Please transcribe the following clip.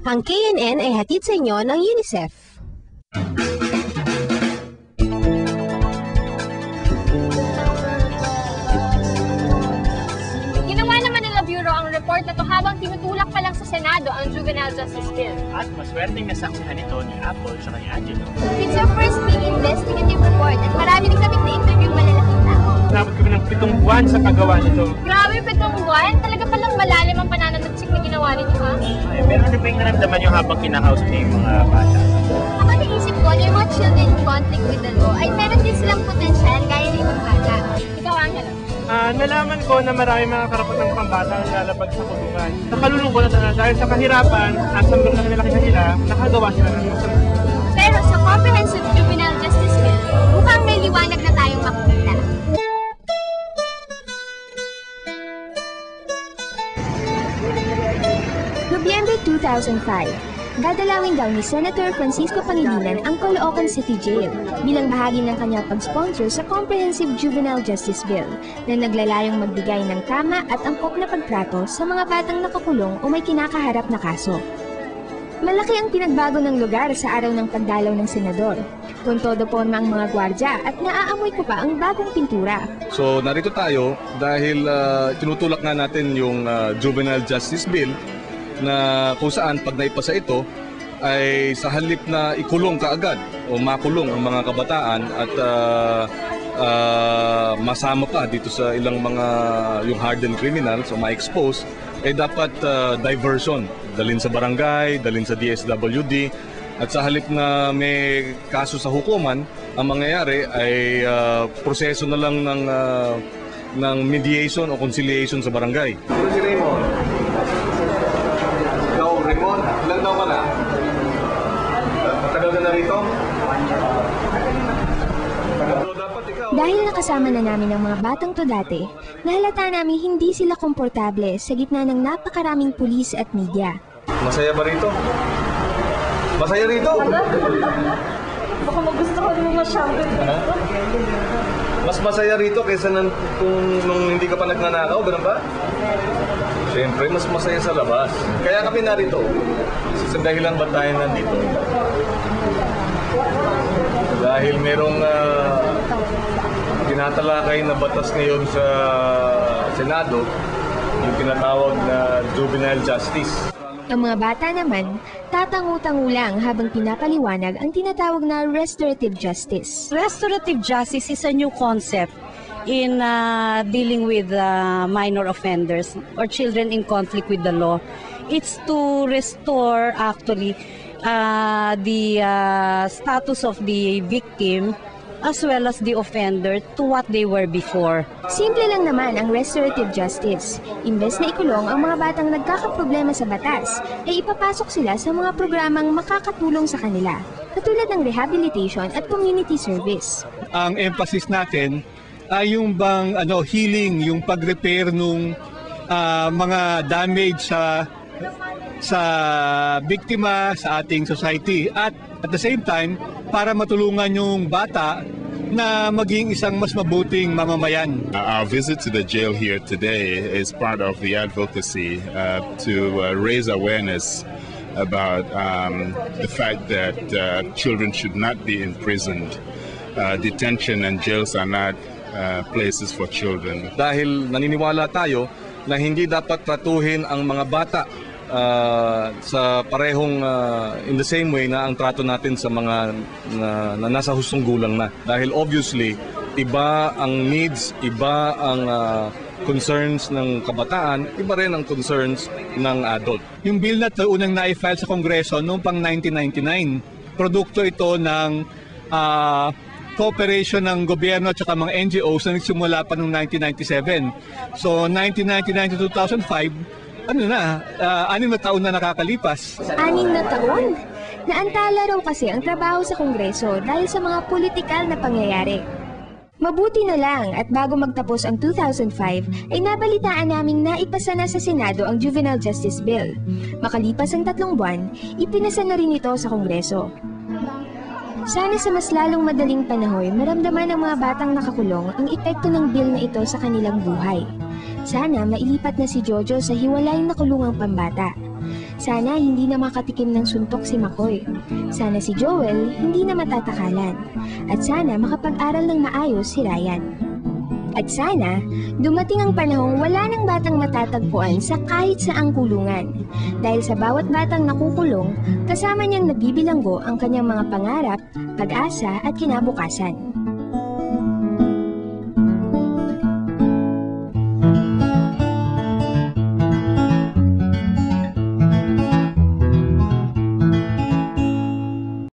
Ang KNN ay hatid sa inyo ng UNICEF. Ginawa naman ng Bureau ang report na to habang tinutulak pa lang sa Senado ang Juvenile Justice Bill. At maswerteng nasaksihan ito ni Apple sa kay Angelo. It's our first big investigative report at marami din kami na-interview malalaking tao. Nabot kami ng 7 buwan sa paggawa nito. Grabe, 7 buwan? Talaga palang malalim ang pananansik na ginawa ninyo, ha? Ay, pero ano ba yung naramdaman nyo habang kinakausap niyo yung mga bata? Ako naisip ko na yung mga children in conflict with the law ay meron din silang potensyal gaya ng ibang bata. Ikaw, Angelo. Nalaman ko na marami mga karapatang pambata ang lalabag sa kulungan. Nakalulungkot na dahil sa kahirapan at sa mga nila kanila, nakagawa sila ng masama. Pero sa Comprehensive Juvenile Justice Bill, mukhang may liwanag na tayong makikita. Nobyembre 2005, dadalawin daw ni Senator Francisco Pangilinan ang Caloocan City Jail bilang bahagi ng kanyang pag-sponsor sa Comprehensive Juvenile Justice Bill na naglalayong magbigay ng tama at angkop na pagtrato sa mga batang nakakulong o may kinakaharap na kaso. Malaki ang pinagbago ng lugar sa araw ng pagdalaw ng senador. Kung todo porma ang mga gwardya at naaamoy ko pa ang bagong pintura. So narito tayo dahil tinutulak nga natin yung Juvenile Justice Bill na kung saan pag naipasa ito ay sa halip na ikulong kaagad o makulong ang mga kabataan at masama pa dito sa ilang mga yung hardened criminals o ma-expose, eh dapat diversion, dalhin sa barangay, dalhin sa DSWD, at sa halip na may kaso sa hukuman, ang mangyayari ay proseso na lang ng mediation o conciliation sa barangay. Si Raymond. Ikaw, Raymond, ilang daw ka na? Matagal ka na rito? Dahil nakasama na namin ang mga batang to dati, nahalata namin hindi sila komportable sa gitna ng napakaraming pulis at media. Masaya ba rito? Masaya rito? Baka magusto ko naman masyado. Mas masaya rito kaysa nung hindi ka pa nagnanakaw, ganun ba? Siyempre, mas masaya sa labas. Kaya kami narito. Sa dahilan ba tayo nandito? Dahil merong tinatalakay na batas ngayon sa Senado, yung tinatawag na juvenile justice. Ang mga bata naman, tatangu-tangu lang habang pinapaliwanag ang tinatawag na restorative justice. Restorative justice is a new concept in dealing with minor offenders or children in conflict with the law. It's to restore actually the status of the victim as well as the offender to what they were before. Simple lang naman ang restorative justice. Imbes na ikulong ang mga batang nagkakaproblema sa batas, ay ipapasok sila sa mga programang makakatulong sa kanila, katulad ng rehabilitation at community service. Ang emphasis natin ay yung bang healing, yung pag-repair nung mga damage sa biktima sa ating society, at the same time para matulungan yung bata na maging isang mas mabuting mamamayan. Our visit to the jail here today is part of the advocacy to raise awareness about the fact that children should not be imprisoned. Detention and jails are not places for children. Dahil naniniwala tayo na hindi dapat tratuhin ang mga bata sa parehong in the same way na ang trato natin sa mga na nasa hustong gulang na. Dahil obviously, iba ang needs, iba ang concerns ng kabataan, iba rin ang concerns ng adult. Yung bill na ito unang na-file sa Kongreso noong pang 1999. Produkto ito ng cooperation ng gobyerno at saka mga NGOs na nagsimula pa noong 1997. So 1999 to 2005, 6 na taon na nakakalipas. 6 na taon? Naantala raw kasi ang trabaho sa Kongreso dahil sa mga politikal na pangyayari. Mabuti na lang at bago magtapos ang 2005 ay nabalitaan naming naipasa na sa Senado ang Juvenile Justice Bill. Makalipas ang 3 buwan, ipinasa na rin ito sa Kongreso. Sana sa mas lalong madaling panahon maramdaman ng mga batang nakakulong ang epekto ng bill na ito sa kanilang buhay. Sana mailipat na si Jojo sa hiwalay na kulungang pambata. Sana hindi na makatikim ng suntok si McCoy. Sana si Joel hindi na matatakalan. At sana makapag-aral ng maayos si Ryan. At sana, dumating ang panahong wala ng batang matatagpuan sa kahit saang kulungan. Dahil sa bawat batang nakukulong, kasama niyang nabibilanggo ang kanyang mga pangarap, pag-asa at kinabukasan.